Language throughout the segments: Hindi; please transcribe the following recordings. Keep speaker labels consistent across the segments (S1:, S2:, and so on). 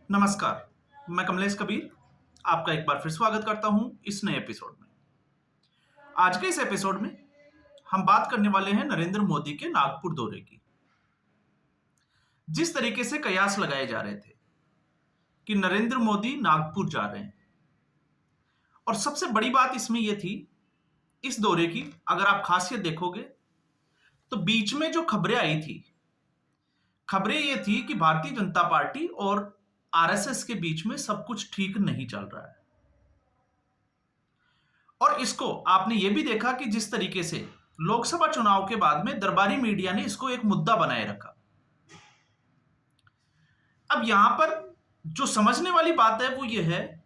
S1: नमस्कार, मैं कमलेश कबीर आपका एक बार फिर स्वागत करता हूं इस नए एपिसोड में। आज के इस एपिसोड में हम बात करने वाले हैं नरेंद्र मोदी के नागपुर दौरे की। जिस तरीके से कयास लगाए जा रहे थे कि नरेंद्र मोदी नागपुर जा रहे हैं, और सबसे बड़ी बात इसमें यह थी, इस दौरे की अगर आप खासियत देखोगे तो बीच में जो खबरें आई थी, खबरें ये थी कि भारतीय जनता पार्टी और आरएसएस के बीच में सब कुछ ठीक नहीं चल रहा है। और इसको आपने ये भी देखा कि जिस तरीके से लोकसभा चुनाव के बाद में दरबारी मीडिया ने इसको एक मुद्दा बनाए रखा। अब यहां पर जो समझने वाली बात है वो ये है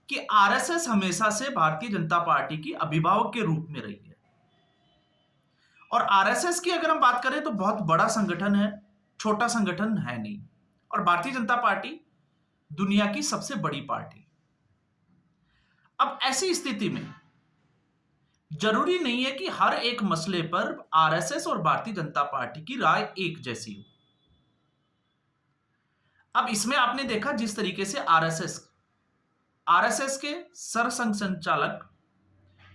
S1: कि आरएसएस हमेशा से भारतीय जनता पार्टी की अभिभावक के रूप में रही है। और आरएसएस की अगर हम बात करें तो बहुत बड़ा संगठन है, छोटा संगठन है नहीं। और भारतीय जनता पार्टी दुनिया की सबसे बड़ी पार्टी। अब ऐसी स्थिति में जरूरी नहीं है कि हर एक मसले पर आरएसएस और भारतीय जनता पार्टी की राय एक जैसी हो। अब इसमें आपने देखा जिस तरीके से आरएसएस के सरसंघ संचालक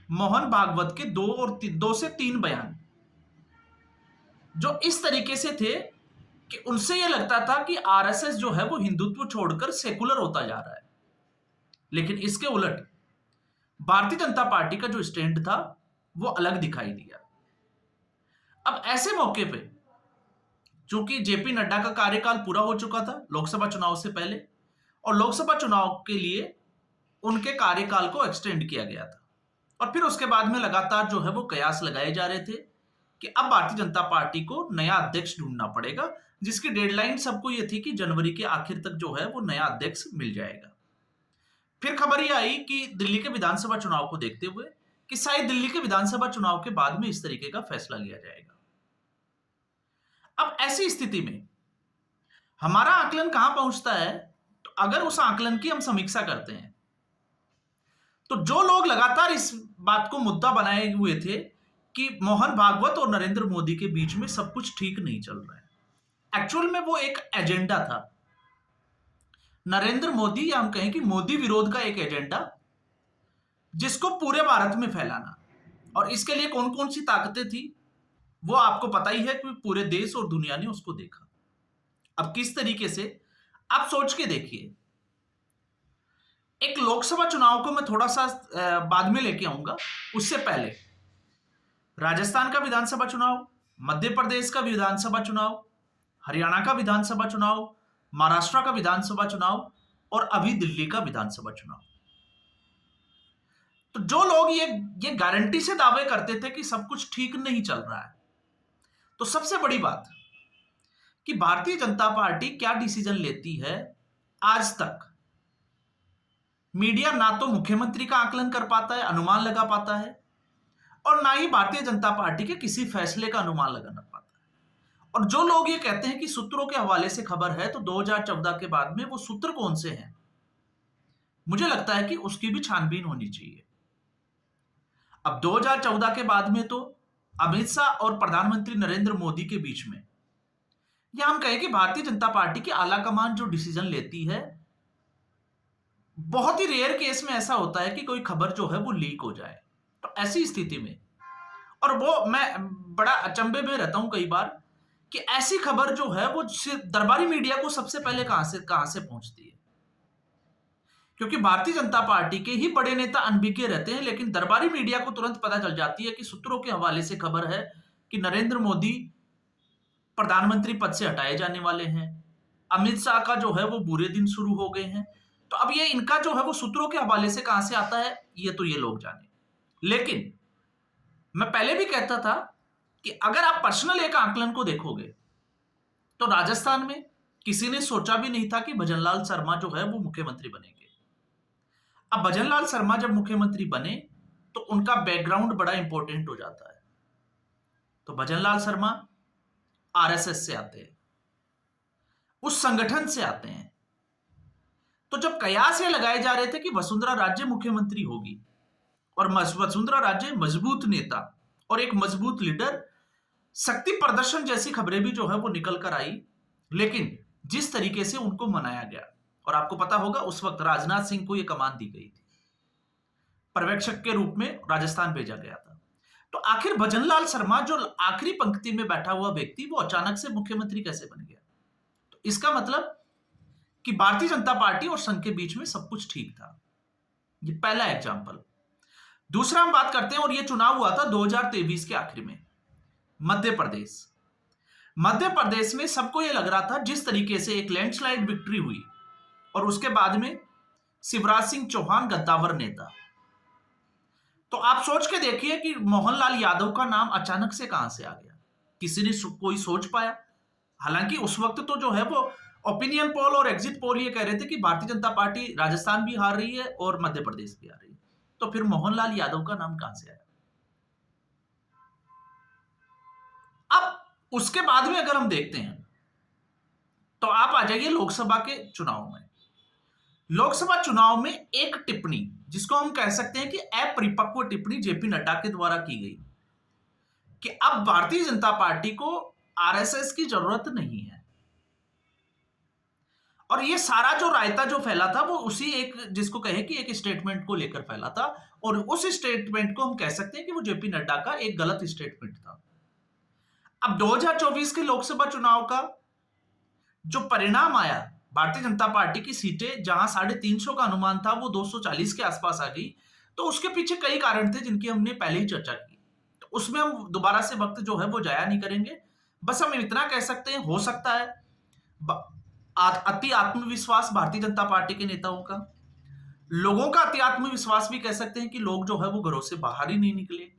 S1: मोहन भागवत के दो से तीन बयान जो इस तरीके से थे कि उनसे यह लगता था कि आरएसएस जो है वो हिंदुत्व छोड़कर सेकुलर होता जा रहा है। लेकिन इसके उलट भारतीय जनता पार्टी का जो स्टैंड था वो अलग दिखाई दिया। अब ऐसे मौके पे चूंकि जेपी नड्डा का कार्यकाल पूरा हो चुका था लोकसभा चुनाव से पहले, और लोकसभा चुनाव के लिए उनके कार्यकाल को एक्सटेंड किया गया था, और फिर उसके बाद में लगातार जो है वो कयास लगाए जा रहे थे कि अब भारतीय जनता पार्टी को नया अध्यक्ष ढूंढना पड़ेगा, जिसकी डेडलाइन सबको यह थी कि जनवरी के आखिर तक जो है वो नया अध्यक्ष मिल जाएगा। फिर खबर यह आई कि दिल्ली के विधानसभा चुनाव को देखते हुए कि शायद दिल्ली के विधानसभा चुनाव के बाद में इस तरीके का फैसला लिया जाएगा। अब ऐसी स्थिति में हमारा आकलन कहां पहुंचता है, तो अगर उस आकलन की हम समीक्षा करते हैं तो जो लोग लगातार इस बात को मुद्दा बनाए हुए थे कि मोहन भागवत और नरेंद्र मोदी के बीच में सब कुछ ठीक नहीं चल रहा है, एक्चुअल में वो एक एजेंडा था नरेंद्र मोदी, या हम कहें कि मोदी विरोध का एक एजेंडा, जिसको पूरे भारत में फैलाना। और इसके लिए कौन कौन सी ताकतें थी वो आपको पता ही है कि पूरे देश और दुनिया ने उसको देखा। अब किस तरीके से, आप सोच के देखिए, एक लोकसभा चुनाव को मैं थोड़ा सा बाद में लेके आऊंगा, उससे पहले राजस्थान का विधानसभा चुनाव, मध्य प्रदेश का विधानसभा चुनाव, हरियाणा का विधानसभा चुनाव, महाराष्ट्र का विधानसभा चुनाव और अभी दिल्ली का विधानसभा चुनाव। तो जो लोग ये गारंटी से दावे करते थे कि सब कुछ ठीक नहीं चल रहा है, तो सबसे बड़ी बात कि भारतीय जनता पार्टी क्या डिसीजन लेती है, आज तक मीडिया ना तो मुख्यमंत्री का आकलन कर पाता है, अनुमान लगा पाता है, और ना ही भारतीय जनता पार्टी के किसी फैसले का अनुमान लगाना पाता है। और जो लोग ये कहते हैं कि सूत्रों के हवाले से खबर है, तो 2014 के बाद में वो सूत्र कौन से हैं, मुझे लगता है कि उसकी भी छानबीन होनी चाहिए। अब 2014 के बाद में तो अमित शाह और प्रधानमंत्री नरेंद्र मोदी के बीच में, या हम कहें कि भारतीय जनता पार्टी की आला कमान जो डिसीजन लेती है, बहुत ही रेयर केस में ऐसा होता है कि कोई खबर जो है वो लीक हो जाए। तो ऐसी स्थिति में, और वो मैं बड़ा अचंभे में रहता हूं कई बार कि ऐसी खबर जो है वो दरबारी मीडिया को सबसे पहले कहां से पहुंचती है, क्योंकि भारतीय जनता पार्टी के ही बड़े नेता अनभिज्ञ रहते हैं, लेकिन दरबारी मीडिया को तुरंत पता चल जाती है कि सूत्रों के हवाले से खबर है कि नरेंद्र मोदी प्रधानमंत्री पद से हटाए जाने वाले हैं, अमित शाह का जो है वो बुरे दिन शुरू हो गए हैं। तो अब ये इनका जो है वो सूत्रों के हवाले से कहां से आता है, ये तो ये लोग जाने। लेकिन मैं पहले भी कहता था कि अगर आप पर्सनल एक आकलन को देखोगे तो राजस्थान में किसी ने सोचा भी नहीं था कि भजनलाल शर्मा जो है वो मुख्यमंत्री बनेंगे। अब भजनलाल शर्मा जब मुख्यमंत्री बने तो उनका बैकग्राउंड बड़ा इंपॉर्टेंट हो जाता है। तो भजनलाल शर्मा आरएसएस से आते हैं, उस संगठन से आते हैं। तो जब कयास ये लगाए जा रहे थे कि वसुंधरा राजे मुख्यमंत्री होगी, और वसुंधरा राजे मजबूत नेता और एक मजबूत लीडर, शक्ति प्रदर्शन जैसी खबरें भी जो है वो निकल कर आई, लेकिन जिस तरीके से उनको मनाया गया और आपको पता होगा उस वक्त राजनाथ सिंह को यह कमान दी गई थी, पर्यवेक्षक के रूप में राजस्थान भेजा गया था। तो आखिर भजनलाल शर्मा जो आखिरी पंक्ति में बैठा हुआ व्यक्ति, वो अचानक से मुख्यमंत्री कैसे बन गया? तो इसका मतलब कि भारतीय जनता पार्टी और संघ के बीच में सब कुछ ठीक था। ये पहला एग्जाम्पल। दूसरा हम बात करते हैं, और ये चुनाव हुआ था 2023 के आखिर में, मध्य प्रदेश। मध्य प्रदेश में सबको यह लग रहा था, जिस तरीके से एक लैंडस्लाइड विक्ट्री हुई और उसके बाद में शिवराज सिंह चौहान गद्दावर नेता, तो आप सोच के देखिए कि मोहनलाल यादव का नाम अचानक से कहां से आ गया? किसी ने कोई सोच पाया? हालांकि उस वक्त तो जो है वो ओपिनियन पोल और एग्जिट पोल ये कह रहे थे कि भारतीय जनता पार्टी राजस्थान भी हार रही है और मध्य प्रदेश भी हार रही है। तो फिर मोहनलाल यादव का नाम कहां से आया? अब उसके बाद में अगर हम देखते हैं तो आप आ जाइए लोकसभा के चुनाव में। लोकसभा चुनाव में एक टिप्पणी, जिसको हम कह सकते हैं कि अपरिपक्व टिप्पणी जेपी नड्डा के द्वारा की गई कि अब भारतीय जनता पार्टी को आरएसएस की जरूरत नहीं है। और ये सारा जो रायता जो फैला था वो उसी एक, जिसको कहे कि एक स्टेटमेंट को लेकर फैला था, और उस स्टेटमेंट को हम कह सकते हैं कि वो जेपी नड्डा का एक गलत स्टेटमेंट था। अब 2024 के लोकसभा चुनाव का जो परिणाम आया, भारतीय जनता पार्टी की सीटें जहां 350 का अनुमान था वो 240 के आसपास आ गई। तो उसके पीछे कई कारण थे जिनकी हमने पहले ही चर्चा की, तो उसमें हम दोबारा से वक्त जो है वो जाया नहीं करेंगे। बस हम इतना कह सकते हैं, हो सकता है अति आत्मविश्वास भारतीय जनता पार्टी के नेताओं का, लोगों का अति आत्मविश्वास भी कह सकते हैं कि लोग जो है वो घरों से बाहर ही नहीं निकले,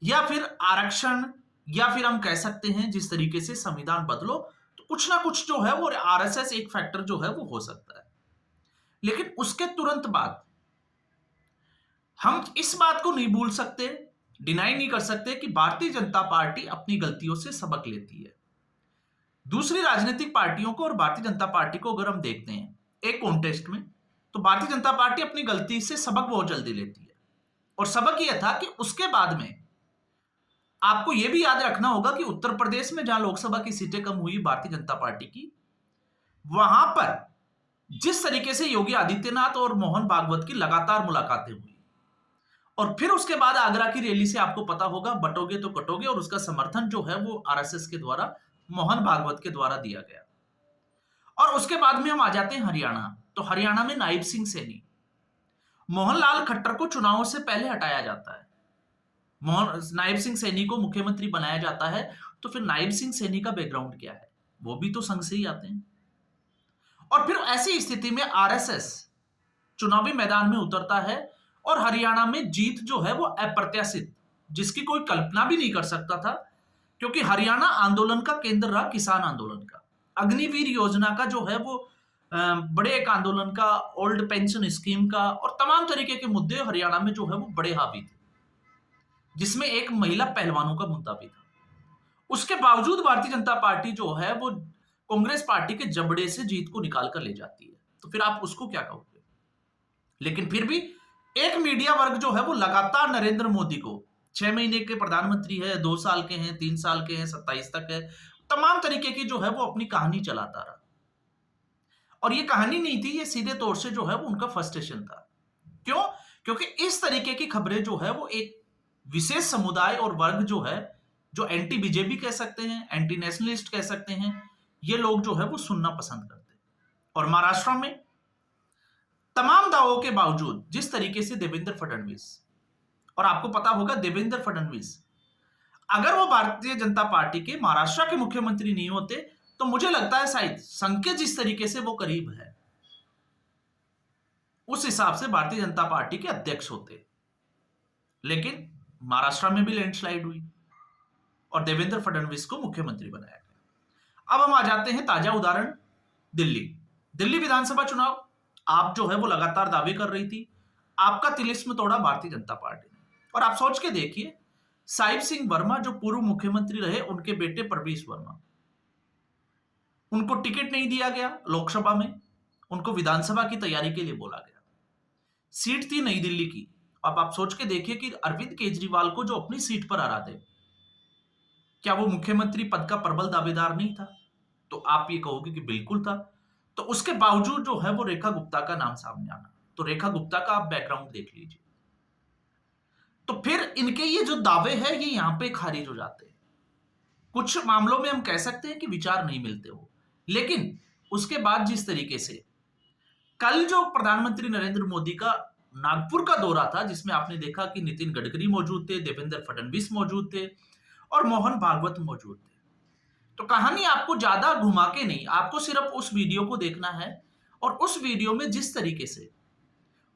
S1: या फिर आरक्षण, या फिर हम कह सकते हैं जिस तरीके से संविधान बदलो, तो कुछ ना कुछ जो है वो आरएसएस एक फैक्टर जो है वो हो सकता है। लेकिन उसके तुरंत बाद हम इस बात को नहीं भूल सकते, डिनाई नहीं कर सकते कि भारतीय जनता पार्टी अपनी गलतियों से सबक लेती है। दूसरी राजनीतिक पार्टियों को और भारतीय जनता पार्टी को अगर हम देखते हैं एक कॉन्टेस्ट में, तो भारतीय जनता पार्टी अपनी गलती से सबक बहुत जल्दी लेती है। और सबक यह था कि उसके बाद में आपको यह भी याद रखना होगा कि उत्तर प्रदेश में जहां लोकसभा की सीटें कम हुई भारतीय जनता पार्टी की, वहां पर जिस तरीके से योगी आदित्यनाथ और मोहन भागवत की लगातार मुलाकातें हुई, और फिर उसके बाद आगरा की रैली से आपको पता होगा बटोगे तो कटोगे, और उसका समर्थन जो है वो आरएसएस के द्वारा, मोहन भागवत के द्वारा दिया गया। और उसके बाद में हम आ जाते हैं हरियाणा। तो हरियाणा में नायब सिंह सैनी, मोहनलाल खट्टर को चुनावों से पहले हटाया जाता है, नायब सिंह सैनी को मुख्यमंत्री बनाया जाता है। तो फिर नायब सिंह सैनी का बैकग्राउंड क्या है? वो भी तो संघ से ही आते हैं। और फिर ऐसी स्थिति में आरएसएस चुनावी मैदान में उतरता है, और हरियाणा में जीत जो है वो अप्रत्याशित, जिसकी कोई कल्पना भी नहीं कर सकता था, क्योंकि हरियाणा आंदोलन का केंद्र रहा, किसान आंदोलन का, अग्निवीर योजना का जो है वो बड़े एक आंदोलन का, ओल्ड पेंशन स्कीम का, और तमाम तरीके के मुद्दे हरियाणा में जो है वो बड़े हावी थे, जिसमें एक महिला पहलवानों का मुद्दा भी था। उसके बावजूद भारतीय जनता पार्टी जो है वो कांग्रेस पार्टी के जबड़े से जीत को निकाल कर ले जाती है। तो फिर आप उसको क्या कहोगे? लेकिन फिर भी एक मीडिया वर्ग जो है वो लगातार नरेंद्र मोदी को, 6 महीने के प्रधानमंत्री है, 2 साल के हैं, 3 साल के हैं, 27 तक है, तमाम तरीके की जो है वो अपनी कहानी चलाता रहा। और ये कहानी नहीं थी, ये सीधे तौर से जो है वो उनका फ्रस्ट्रेशन था। क्यों? क्योंकि इस तरीके की खबरें जो है वो एक विशेष समुदाय और वर्ग जो है, जो एंटी बीजेपी कह सकते हैं, एंटी नेशनलिस्ट कह सकते हैं, ये लोग जो है वो सुनना पसंद करते हैं। और महाराष्ट्र में तमाम दावों के बावजूद जिस तरीके से देवेंद्र फडणवीस, और आपको पता होगा देवेंद्र फडणवीस अगर वो भारतीय जनता पार्टी के महाराष्ट्र के मुख्यमंत्री नहीं होते, तो मुझे लगता है शायद संघ के जिस तरीके से वो करीब है, उस हिसाब से भारतीय जनता पार्टी के अध्यक्ष होते। लेकिन महाराष्ट्र में भी लैंडस्लाइड हुई और देवेंद्र फडणवीस को मुख्यमंत्री बनाया गया। अब हम आ जाते हैं ताजा उदाहरण दिल्ली विधानसभा चुनाव। आप जो है वो लगातार दावे कर रही थी, आपका तिलिस्म तोड़ा भारतीय जनता पार्टी ने। और आप सोच के देखिए, साहिब सिंह वर्मा जो पूर्व मुख्यमंत्री रहे, उनके बेटे प्रवीश वर्मा, उनको टिकट नहीं दिया गया लोकसभा में, उनको विधानसभा की तैयारी के लिए बोला गया। सीट थी नई दिल्ली की। अब आप सोच के देखिए कि अरविंद केजरीवाल को जो अपनी सीट पर हरा दे, क्या वो मुख्यमंत्री पद का प्रबल दावेदार नहीं था? तो आप ये कहोगे कि बिल्कुल था। तो उसके बावजूद जो है वो रेखा गुप्ता का नाम सामने आना, तो रेखा गुप्ता का आप बैकग्राउंड देख लीजिए। तो फिर इनके ये जो दावे हैं ये यहां पे खारिज हो जाते हैं। कुछ मामलों में हम कह सकते हैं कि विचार नहीं मिलते हो, लेकिन उसके बाद जिस तरीके से कल जो प्रधानमंत्री नरेंद्र मोदी का नागपुर का दौरा था, जिसमें आपने देखा कि नितिन गडकरी मौजूद थे, देवेंद्र फडणवीस मौजूद थे और मोहन भागवत मौजूद थे। तो कहानी आपको ज्यादा घुमा के नहीं, आपको सिर्फ उस वीडियो को देखना है और उस वीडियो में जिस तरीके से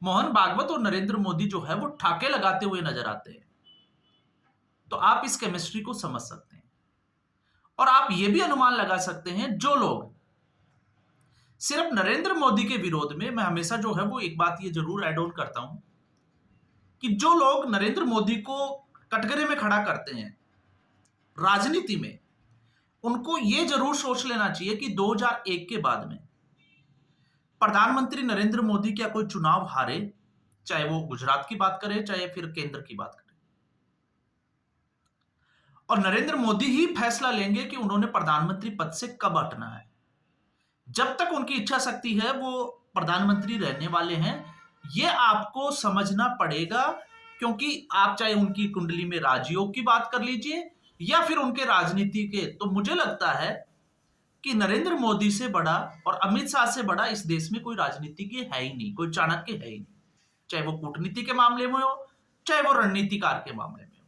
S1: मोहन भागवत और नरेंद्र मोदी जो है वो ठाके लगाते हुए नजर आते हैं, तो आप इस केमिस्ट्री को समझ सकते हैं। और आप ये भी अनुमान लगा सकते हैं, जो लोग सिर्फ नरेंद्र मोदी के विरोध में, मैं हमेशा जो है वो एक बात ये जरूर ऐड ऑन करता हूं कि जो लोग नरेंद्र मोदी को कटघरे में खड़ा करते हैं राजनीति में, उनको ये जरूर सोच लेना चाहिए कि 2001 के बाद में प्रधानमंत्री नरेंद्र मोदी क्या कोई चुनाव हारे, चाहे वो गुजरात की बात करें चाहे फिर केंद्र की बात करें, और नरेंद्र मोदी ही फैसला लेंगे कि उन्होंने प्रधानमंत्री पद से कब हटना है। जब तक उनकी इच्छा शक्ति है वो प्रधानमंत्री रहने वाले हैं, ये आपको समझना पड़ेगा। क्योंकि आप चाहे उनकी कुंडली में राजयोग की बात कर लीजिए या फिर उनके राजनीति के, तो मुझे लगता है कि नरेंद्र मोदी से बड़ा और अमित शाह से बड़ा इस देश में कोई राजनीतिज्ञ है ही नहीं, कोई चाणक्य है ही नहीं, चाहे वो कूटनीति के मामले में हो चाहे वो रणनीतिकार के मामले में हो।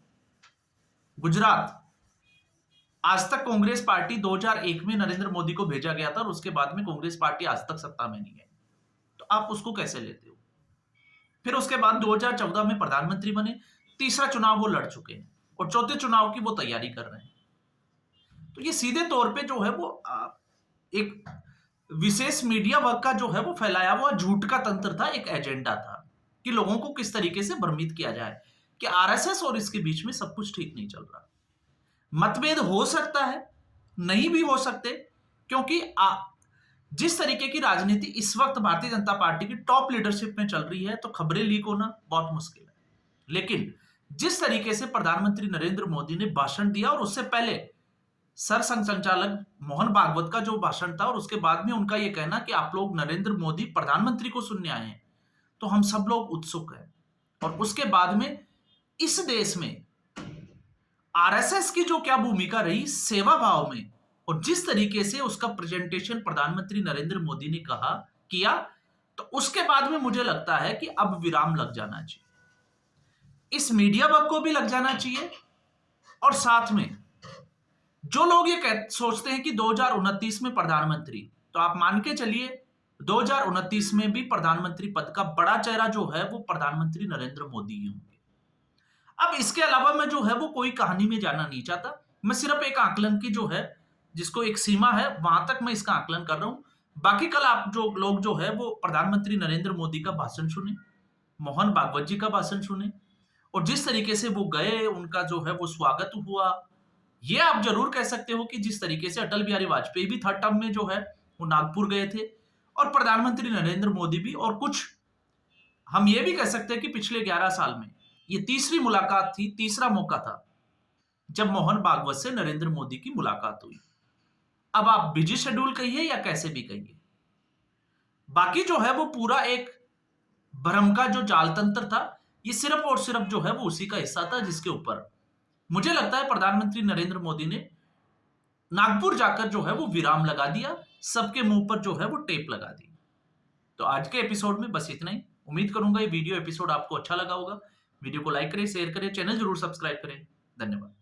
S1: गुजरात आज तक कांग्रेस पार्टी 2001 में नरेंद्र मोदी को भेजा गया था और उसके बाद में कांग्रेस पार्टी आज तक सत्ता में नहीं है, तो आप उसको कैसे लेते हो? फिर उसके बाद 2014 में प्रधानमंत्री बने, तीसरा चुनाव वो लड़ चुके हैं और चौथे चुनाव की वो तैयारी कर रहे हैं। तो ये सीधे तौर पे जो है वो एक विशेष मीडिया वर्ग का जो है वो फैलाया हुआ झूठ का तंत्र था, एक एजेंडा था कि लोगों को किस तरीके से भ्रमित किया जाए कि आरएसएस और इसके बीच में सब कुछ ठीक नहीं चल रहा। मतभेद हो सकता है, नहीं भी हो सकते, क्योंकि जिस तरीके की राजनीति इस वक्त भारतीय जनता पार्टी की टॉप लीडरशिप में चल रही है, तो खबरें लीक होना बहुत मुश्किल है। लेकिन जिस तरीके से प्रधानमंत्री नरेंद्र मोदी ने भाषण दिया और उससे पहले सरसंघ संचालक मोहन भागवत का जो भाषण था और उसके बाद में उनका यह कहना कि आप लोग नरेंद्र मोदी प्रधानमंत्री को सुनने आए हैं, तो हम सब लोग उत्सुक हैं। और उसके बाद में इस देश में आरएसएस की जो क्या भूमिका रही सेवा भाव में, और जिस तरीके से उसका प्रेजेंटेशन प्रधानमंत्री नरेंद्र मोदी ने किया, तो उसके बाद में मुझे लगता है कि अब विराम लग जाना चाहिए, इस मीडिया वर्ग को भी लग जाना चाहिए। और साथ में जो लोग ये सोचते हैं कि 2029 में प्रधानमंत्री, तो आप मान के चलिए 2029 में भी प्रधानमंत्री पद का बड़ा चेहरा जो है वो प्रधानमंत्री नरेंद्र मोदी ही होंगे। अब इसके अलावा मैं जो है वो कोई कहानी में जाना नहीं चाहता, मैं सिर्फ एक आकलन की जो है जिसको एक सीमा है वहां तक मैं इसका आकलन कर रहा हूं। बाकी कल आप जो लोग जो है वो प्रधानमंत्री नरेंद्र मोदी का भाषण सुने, मोहन भागवत जी का भाषण सुने, और जिस तरीके से वो गए, उनका जो है वो स्वागत हुआ, ये आप जरूर कह सकते हो कि जिस तरीके से अटल बिहारी वाजपेयी भी थर्ड टर्म में जो है वो नागपुर गए थे और प्रधानमंत्री नरेंद्र मोदी भी, और कुछ हम ये भी कह सकते हैं कि पिछले 11 साल में ये तीसरी मुलाकात थी, तीसरा मौका था जब मोहन भागवत से नरेंद्र मोदी की मुलाकात हुई। अब आप बिजी शेड्यूल कहिए या कैसे भी कहिए, बाकी जो है वो पूरा एक भ्रम का जो जाल तंत्र था, ये सिर्फ और सिर्फ जो है वो उसी का हिस्सा था, जिसके ऊपर मुझे लगता है प्रधानमंत्री नरेंद्र मोदी ने नागपुर जाकर जो है वो विराम लगा दिया, सबके मुंह पर जो है वो टेप लगा दी। तो आज के एपिसोड में बस इतना ही। उम्मीद करूंगा ये वीडियो एपिसोड आपको अच्छा लगा होगा। वीडियो को लाइक करें, शेयर करें, चैनल जरूर सब्सक्राइब करें। धन्यवाद।